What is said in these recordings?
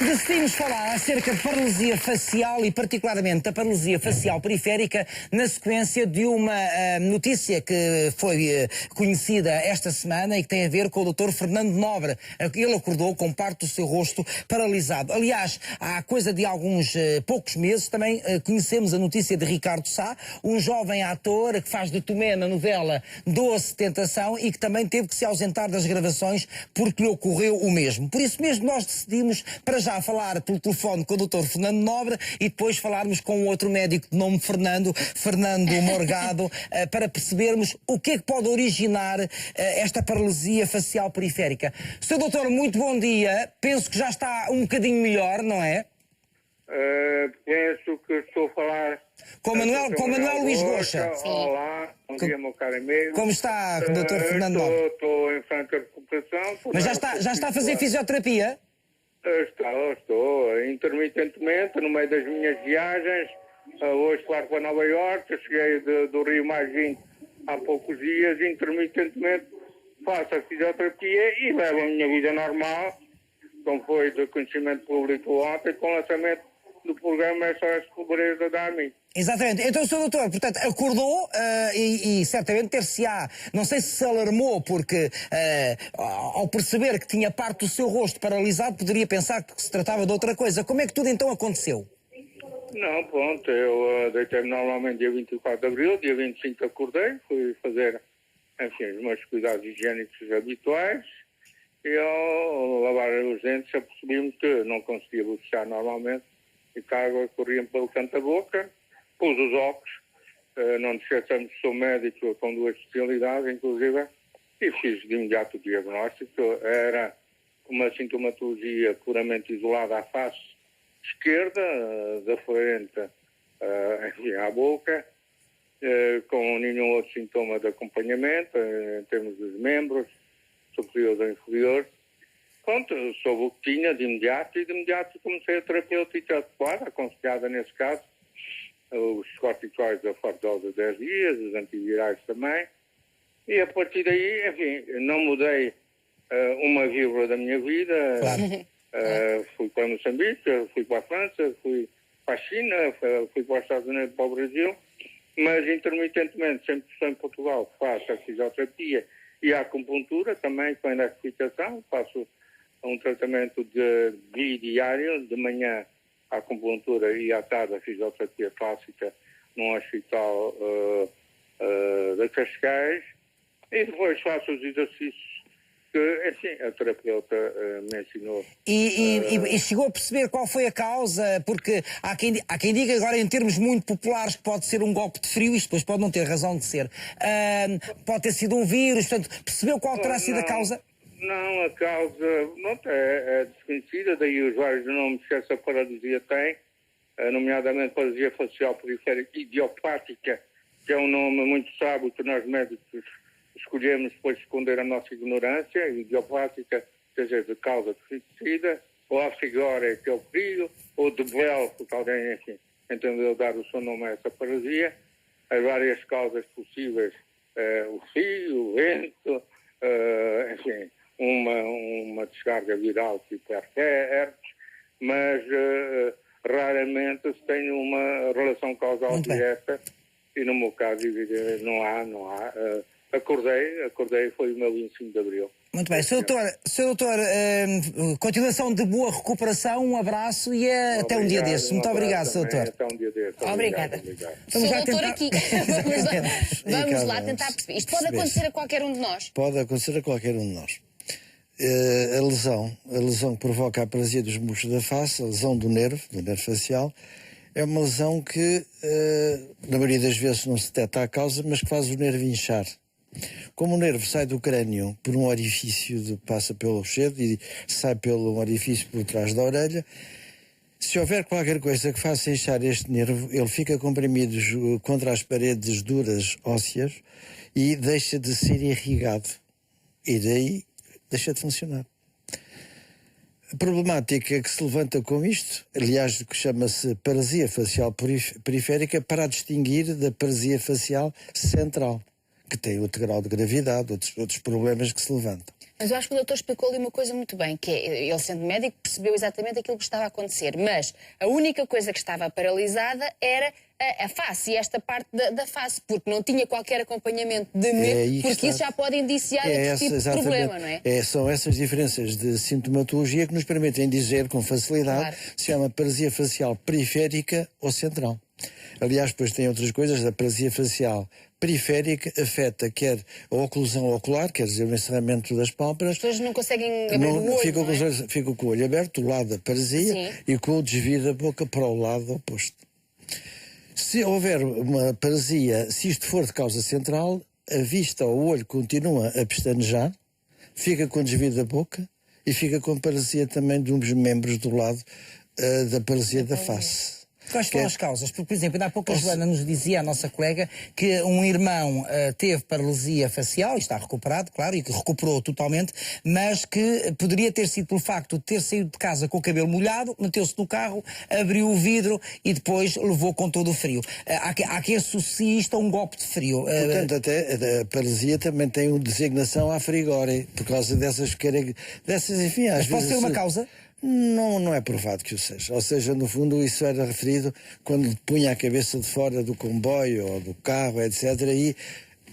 Decidimos falar acerca de paralisia facial e particularmente da paralisia facial periférica na sequência de uma notícia que foi conhecida esta semana e que tem a ver com o Dr. Fernando Nobre. Ele acordou com parte do seu rosto paralisado. Aliás, há coisa de alguns poucos meses também conhecemos a notícia de Ricardo Sá, um jovem ator que faz de Tomé na novela Doce Tentação e que também teve que se ausentar das gravações porque lhe ocorreu o mesmo. Por isso mesmo nós decidimos para já falar pelo telefone com o Dr. Fernando Nobre e depois falarmos com outro médico de nome Fernando Morgado, para percebermos o que é que pode originar esta paralisia facial periférica. Sr. Doutor, muito bom dia. Penso que já está um bocadinho melhor, não é? Penso que estou a falar com Manuel Luís Goxa. Olá, bom dia, meu caro amigo. Como está, Dr. Fernando Nobre? Estou em franca recuperação. Mas já está a fazer fisioterapia? Estou intermitentemente, no meio das minhas viagens. Hoje claro para Nova Iorque, cheguei do Rio mais 20 há poucos dias, intermitentemente faço a fisioterapia e levo a minha vida normal, como foi de conhecimento público ontem, com o lançamento do programa SOS Pobreza da AMI. Exatamente. Então, Sr. Doutor, portanto, acordou e certamente ter-se-á, não sei se alarmou, porque ao perceber que tinha parte do seu rosto paralisado, poderia pensar que se tratava de outra coisa. Como é que tudo então aconteceu? Não, pronto, eu deitei-me normalmente dia 24 de Abril, dia 25 acordei, fui fazer, enfim, os meus cuidados higiênicos habituais e ao lavar os dentes apercebi-me que não conseguia bocejar normalmente e que a água corria pelo canto da boca. Pus os óculos, não nos esqueçamos que sou médico com duas especialidades, inclusive, e fiz de imediato o diagnóstico. Era uma sintomatologia puramente isolada à face esquerda, da frente enfim, à boca, com nenhum outro sintoma de acompanhamento, em termos dos membros, superiores ou inferiores. Pronto, soube o que tinha de imediato e de imediato comecei a terapêutica adequada, aconselhada nesse caso, os corticoides a forte dose de 10 dias, os antivirais também, e a partir daí, enfim, não mudei uma vírgula da minha vida. Claro. Fui para Moçambique, fui para a França, fui para a China, fui para os Estados Unidos, para o Brasil, mas intermitentemente, sempre que estou em Portugal, faço a fisioterapia e a acupuntura, também com a eletrificação, faço um tratamento de bidiário, de manhã a acupuntura e à tarde a fisioterapia clássica num hospital de Cascais, e depois faço os exercícios que, enfim, a terapeuta me ensinou. E chegou a perceber qual foi a causa? Porque há quem diga agora em termos muito populares que pode ser um golpe de frio, isto depois pode não ter razão de ser. Pode ter sido um vírus, portanto, percebeu qual terá sido a causa? Não, a causa é desconhecida, daí os vários nomes que essa paralisia tem, nomeadamente paralisia facial periférica idiopática, que é um nome muito sábio que nós médicos escolhemos depois de esconder a nossa ignorância, idiopática, seja de causa desconhecida, ou a figura, que é o perigo, ou de Bell, porque alguém, enfim, entendeu dar o seu nome a essa paralisia. As várias causas possíveis, o frio, o vento, enfim, uma descarga viral tipo herpes, mas raramente se tem uma relação causal direta e no meu caso não há. Acordei, foi o meu 25 de Abril. Muito bem. Sr. Doutor, continuação de boa recuperação, um abraço e até um dia desses. Muito obrigado, Sr. Doutor. Até um dia desses. Obrigada. Sou doutor aqui. Vamos lá tentar perceber. Isto pode acontecer a qualquer um de nós? Pode acontecer a qualquer um de nós. A lesão que provoca a paralisia dos músculos da face, a lesão do nervo facial, é uma lesão que, na maioria das vezes, não se detecta a causa, mas que faz o nervo inchar. Como o nervo sai do crânio por um orifício, passa pelo rochedo e sai pelo orifício por trás da orelha, se houver qualquer coisa que faça inchar este nervo, ele fica comprimido contra as paredes duras ósseas e deixa de ser irrigado. E daí deixa de funcionar. A problemática que se levanta com isto, aliás, que chama-se paralisia facial periférica, para a distinguir da paralisia facial central, que tem outro grau de gravidade, outros problemas que se levantam. Mas eu acho que o doutor explicou ali uma coisa muito bem, que é, ele sendo médico percebeu exatamente aquilo que estava a acontecer, mas a única coisa que estava paralisada era a face, e esta parte da face, porque não tinha qualquer acompanhamento de medo, porque isso já pode indiciar outro tipo de problema, não é? São essas diferenças de sintomatologia que nos permitem dizer com facilidade se é uma paralisia facial periférica ou central. Aliás, depois tem outras coisas, a paralisia facial periférica afeta quer a oclusão ocular, quer dizer, o encerramento das pálpebras. As pessoas não conseguem abrir o olho, ficam com o olho aberto, do lado da paralisia, e com o desvio da boca para o lado oposto. Se houver uma paralisia, se isto for de causa central, a vista ou o olho continua a pestanejar, fica com desvio da boca e fica com paralisia também de um dos membros do lado da paralisia da face. Quais foram as causas? Porque, por exemplo, ainda há pouco a Joana nos dizia, a nossa colega, que um irmão teve paralisia facial, e está recuperado, claro, e que recuperou totalmente, mas que poderia ter sido pelo facto de ter saído de casa com o cabelo molhado, meteu-se no carro, abriu o vidro e depois levou com todo o frio. Há quem associe isto a um golpe de frio. Portanto, até a paralisia também tem uma designação à frigore, por causa dessas, enfim, às vezes... Mas pode ser uma causa? Não é provado que o seja. Ou seja, no fundo, isso era referido quando punha a cabeça de fora do comboio ou do carro, etc. E,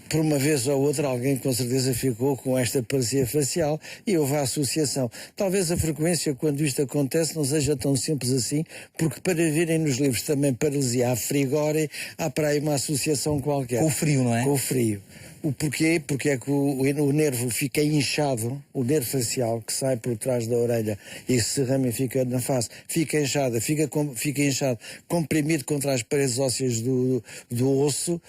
por uma vez ou outra, alguém com certeza ficou com esta paralisia facial e houve a associação. Talvez a frequência, quando isto acontece, não seja tão simples assim, porque para virem nos livros também paralisia a frigore, há para aí uma associação qualquer. Com o frio, não é? Com o frio. O porquê? Porque é que o nervo fica inchado, o nervo facial que sai por trás da orelha e se ramifica na face, fica inchado, comprimido contra as paredes ósseas do osso,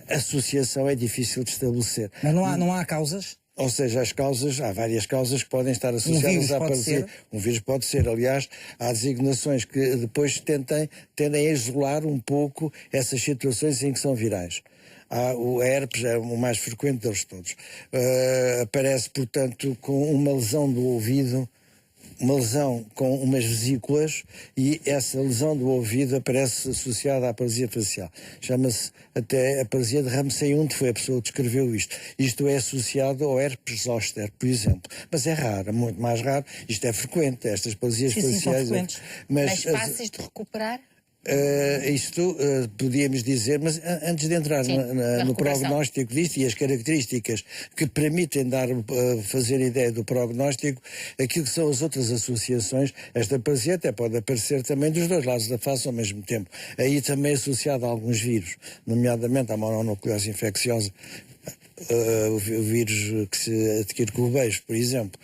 a associação é difícil de estabelecer. Mas não há causas? Ou seja, há várias causas que podem estar associadas à paralisia. Um vírus pode ser. Aliás, há designações que depois tendem a isolar um pouco essas situações em que são virais. O herpes é o mais frequente deles todos. Aparece, portanto, com uma lesão do ouvido, uma lesão com umas vesículas, e essa lesão do ouvido aparece associada à paralisia facial. Chama-se até a paralisia de Ramsay-Hunt, foi a pessoa que descreveu isto. Isto é associado ao herpes zoster, por exemplo. Mas é raro, é muito mais raro. Isto é frequente, estas paralisias faciais. Mas fáceis de recuperar? Podíamos dizer, mas antes de entrar no prognóstico disto e as características que permitem fazer ideia do prognóstico, aquilo que são as outras associações, esta paralisia até pode aparecer também dos dois lados da face ao mesmo tempo. Aí também associado a alguns vírus, nomeadamente a mononucleose infecciosa, o vírus que se adquire com o beijo, por exemplo.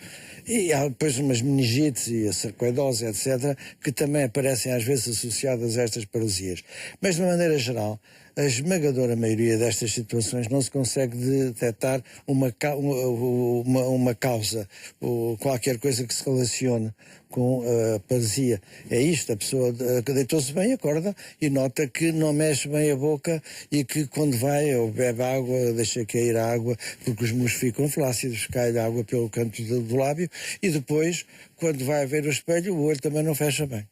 E há depois umas meningites e a sarcoidose, etc., que também aparecem às vezes associadas a estas paralisias. Mas, de uma maneira geral, a esmagadora maioria destas situações não se consegue detectar uma causa ou qualquer coisa que se relacione com a paralisia. É isto, a pessoa deitou-se bem, acorda e nota que não mexe bem a boca e que quando vai ou bebe água, deixa cair a água, porque os músculos ficam flácidos, cai a água pelo canto do lábio, e depois, quando vai a ver o espelho, o olho também não fecha bem.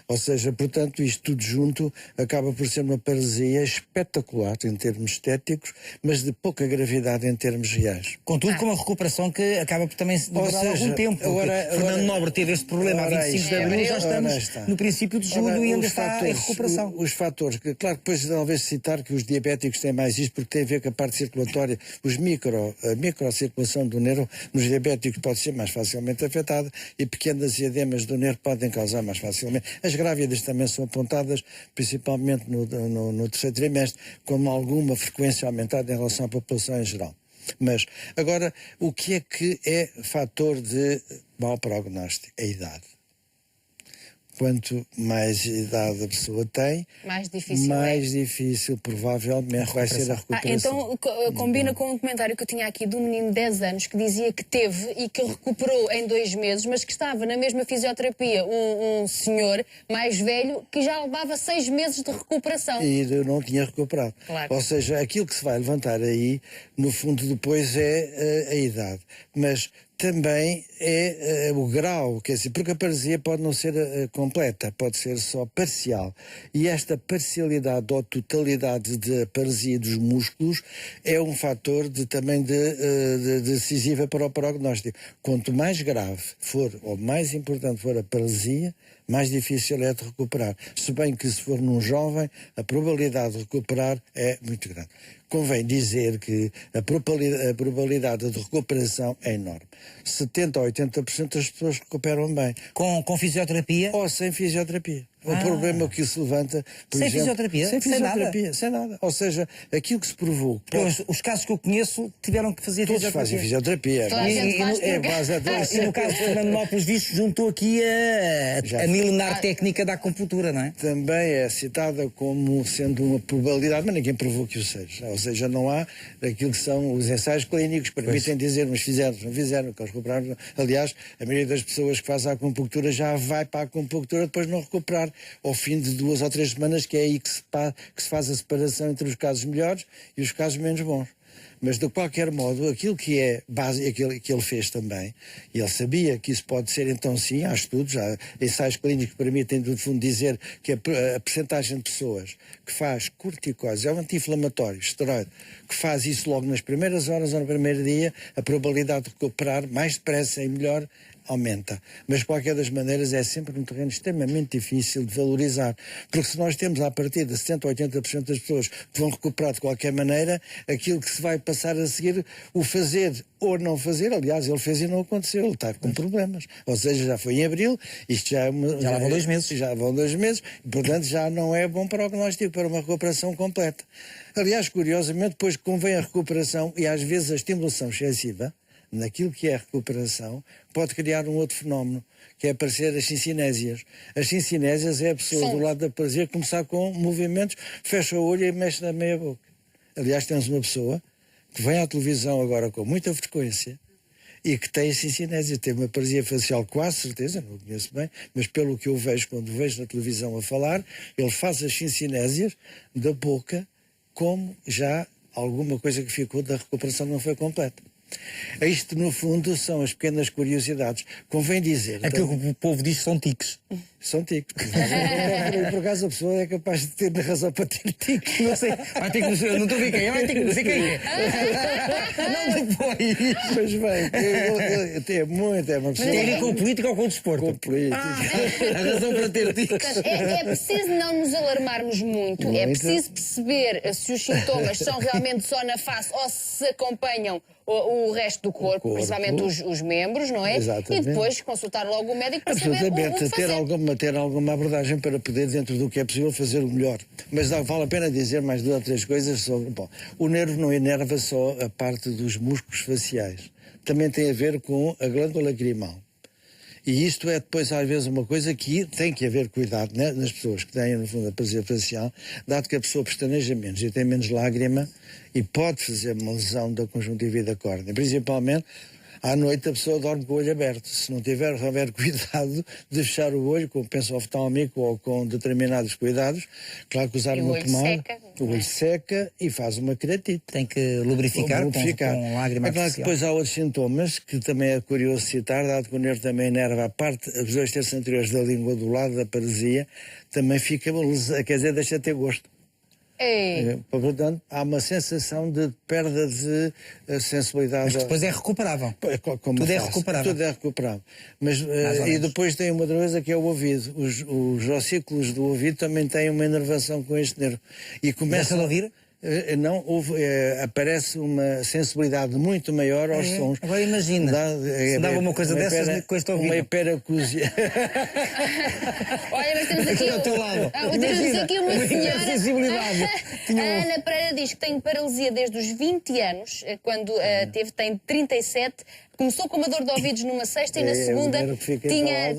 Ou seja, portanto, isto tudo junto acaba por ser uma paralisia espetacular em termos estéticos, mas de pouca gravidade em termos reais. Contudo, com uma recuperação que acaba por também demorar algum tempo. Fernando Nobre teve este problema a 25 de abril, já estamos no princípio de julho e ainda está em recuperação. Os fatores, claro que depois talvez citar que os diabéticos têm mais isto, porque tem a ver com a parte circulatória, a microcirculação do nervo nos diabéticos pode ser mais facilmente afetada e pequenas edemas do nervo podem causar mais facilmente. As grávidas também são apontadas, principalmente no terceiro trimestre, com alguma frequência aumentada em relação à população em geral. Mas, agora, o que é fator de mau prognóstico? A idade. Quanto mais idade a pessoa tem, mais difícil provavelmente vai ser a recuperação. Então combina com um comentário que eu tinha aqui de um menino de 10 anos que dizia que teve e que recuperou em 2 meses, mas que estava na mesma fisioterapia um senhor mais velho que já levava 6 meses de recuperação. E eu não tinha recuperado. Claro. Ou seja, aquilo que se vai levantar aí, no fundo, depois é a idade. Mas também é o grau, quer dizer, porque a paralisia pode não ser completa, pode ser só parcial. E esta parcialidade ou totalidade de paralisia dos músculos é um fator também decisiva para o prognóstico. Quanto mais grave for, ou mais importante for a paralisia, mais difícil é de recuperar. Se bem que se for num jovem, a probabilidade de recuperar é muito grande. Convém dizer que a probabilidade de recuperação é enorme. 70% a 80% das pessoas recuperam bem. Com fisioterapia? Ou sem fisioterapia. O problema que se levanta, por Sem exemplo, fisioterapia? Sem Sem nada? fisioterapia, sem nada. Ou seja, aquilo que se provou. Os casos que eu conheço tiveram que fazer Todos fazem fisioterapia. Toda a gente faz É porque- base a E no caso de Fernando Lopes Visto, juntou aqui a milenar técnica da acupuntura, não é? Também é citada como sendo uma probabilidade, mas ninguém provou que o seja. Ou seja, não há aquilo que são os ensaios clínicos que permitem dizer, mas fizeram, não fizeram, que eles recuperaram. Aliás, a maioria das pessoas que faz a acupuntura já vai para a acupuntura depois de não recuperar, ao fim de 2 ou 3 semanas, que é aí que se faz a separação entre os casos melhores e os casos menos bons. Mas, de qualquer modo, aquilo que é base, aquilo que ele fez também, e ele sabia que isso pode ser, então sim, há estudos, há ensaios clínicos que permitem, no fundo, dizer que a percentagem de pessoas que faz corticose, é um anti-inflamatório, esteroide, que faz isso logo nas primeiras horas ou no primeiro dia, a probabilidade de recuperar mais depressa e melhor aumenta. Mas, de qualquer das maneiras, é sempre um terreno extremamente difícil de valorizar. Porque se nós temos, à partida, 70% ou 80% das pessoas que vão recuperar de qualquer maneira, aquilo que se vai passar a seguir, o fazer ou não fazer, aliás, ele fez e não aconteceu, ele está com problemas. Ou seja, já foi em abril, isto já é Já lá vão 2 meses. Já vão 2 meses, e, portanto, já não é bom prognóstico para uma recuperação completa. Aliás, curiosamente, depois que convém a recuperação, e às vezes a estimulação excessiva, naquilo que é a recuperação, pode criar um outro fenómeno, que é aparecer as sincinésias. As sincinésias é a pessoa do lado da paralisia começar com movimentos, fecha o olho e mexe na meia boca. Aliás, temos uma pessoa que vem à televisão agora com muita frequência e que tem sincinésia, tem uma paralisia facial, quase certeza, não o conheço bem, mas pelo que eu vejo quando vejo na televisão a falar, ele faz as sincinésias da boca como já alguma coisa que ficou da recuperação não foi completa. Isto, no fundo, são as pequenas curiosidades. Convém dizer... Aquilo que o povo diz são tiques. São tiques. Por acaso a pessoa é capaz de ter razão para ter tiques. Não sei. Vai ter que eu não estou a ver quem é, vai ter que dizer quem é. Não depois. Mas bem, é uma pessoa... Tem a ver com a política ou com o desporto? Com a política. A razão para ter tiques. É preciso não nos alarmarmos muito. É preciso perceber se os sintomas são realmente só na face ou se acompanham o resto do corpo, principalmente os membros, não é? Exatamente. E depois consultar logo o médico para saber o Absolutamente, que fazer. ter alguma abordagem para poder, dentro do que é possível, fazer o melhor. Mas vale a pena dizer mais 2 ou 3 coisas sobre... Bom, o nervo não inerva só a parte dos músculos faciais. Também tem a ver com a glândula lacrimal. E isto é depois, às vezes, uma coisa que tem que haver cuidado, né, nas pessoas que têm, no fundo, a paralisia facial, dado que a pessoa pestaneja menos e tem menos lágrima e pode fazer uma lesão da conjuntiva e da córnea. Principalmente, à noite a pessoa dorme com o olho aberto. Se não tiver cuidado de fechar o olho com o penso oftálmico ou com determinados cuidados, claro que usar uma pomada, o olho seca e faz uma queratite. Tem que lubrificar com lágrima É claro que artificial. depois há outros sintomas que também é curioso citar, dado que o nervo também inerva a parte, os 2 terços anteriores da língua do lado da paralisia, também fica, quer dizer, deixa de ter gosto. Portanto, há uma sensação de perda de sensibilidade. Mas depois é recuperável. Tudo é recuperável. Tudo é recuperável. Mas, e depois tem uma outra coisa que é o ouvido. Os ossículos do ouvido também têm uma inervação com este nervo. E começa a ouvir? Não, aparece uma sensibilidade muito maior aos sons. Agora imagina, se dava uma coisa dessas com este ouvido. Uma hiperacúsia. Olha, mas temos aqui, Ao teu lado. temos aqui uma senhora. Sensibilidade. A Ana Pereira diz que tem paralisia desde os 20 anos, quando tem 37. Começou com uma dor de ouvidos numa sexta e na segunda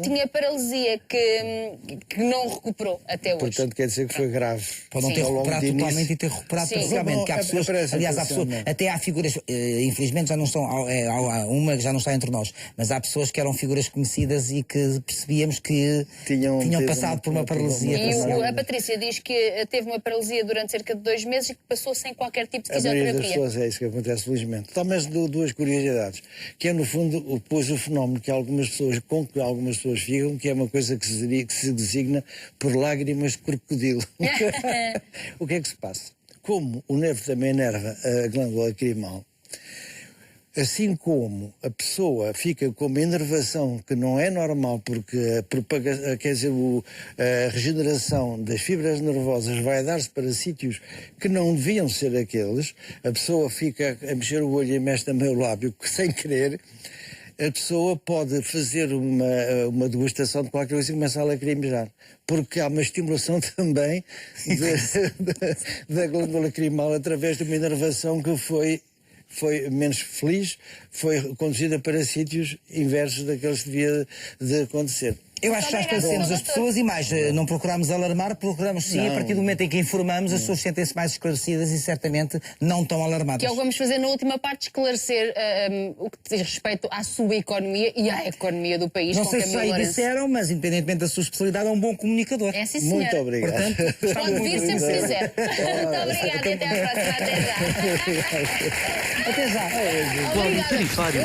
tinha paralisia que não recuperou até hoje. Portanto, quer dizer que foi grave. Pode não ter recuperado totalmente e ter recuperado parcialmente. Há pessoas, aliás, há pessoas, até há figuras, infelizmente já não estão, há uma que já não está entre nós, mas há pessoas que eram figuras conhecidas e que percebíamos que tinham passado por uma paralisia. E a Patrícia diz que teve uma paralisia durante cerca de 2 meses e que passou sem qualquer tipo de fisioterapia. A maioria das pessoas é isso que acontece, felizmente. Talvez 2 curiosidades. que é no fundo depois o fenómeno que algumas pessoas ficam, que é uma coisa que se designa por lágrimas de crocodilo. O que é que se passa? Como o nervo também enerva a glândula lacrimal, assim como a pessoa fica com uma enervação que não é normal, porque a regeneração das fibras nervosas vai dar-se para sítios que não deviam ser aqueles, a pessoa fica a mexer o olho e mexe também o lábio sem querer, a pessoa pode fazer uma degustação de qualquer coisa e começa a lacrimejar. Porque há uma estimulação também da glândula lacrimal através de uma inervação que foi menos feliz, foi conduzida para sítios inversos daqueles que devia de acontecer. Eu acho que já esclarecemos as pessoas e mais, não procuramos alarmar, procuramos sim, a partir do momento em que informamos, as pessoas sentem-se mais esclarecidas e certamente não tão alarmadas. Que é o que vamos fazer na última parte, esclarecer o que diz respeito à sua economia e à economia do país. Não sei se já aí disseram, mas independentemente da sua especialidade, é um bom comunicador. É sim, senhora. Muito obrigado. Portanto, pode vir sempre quiser. Muito obrigada e até à próxima. Até já. Até já. Obrigada.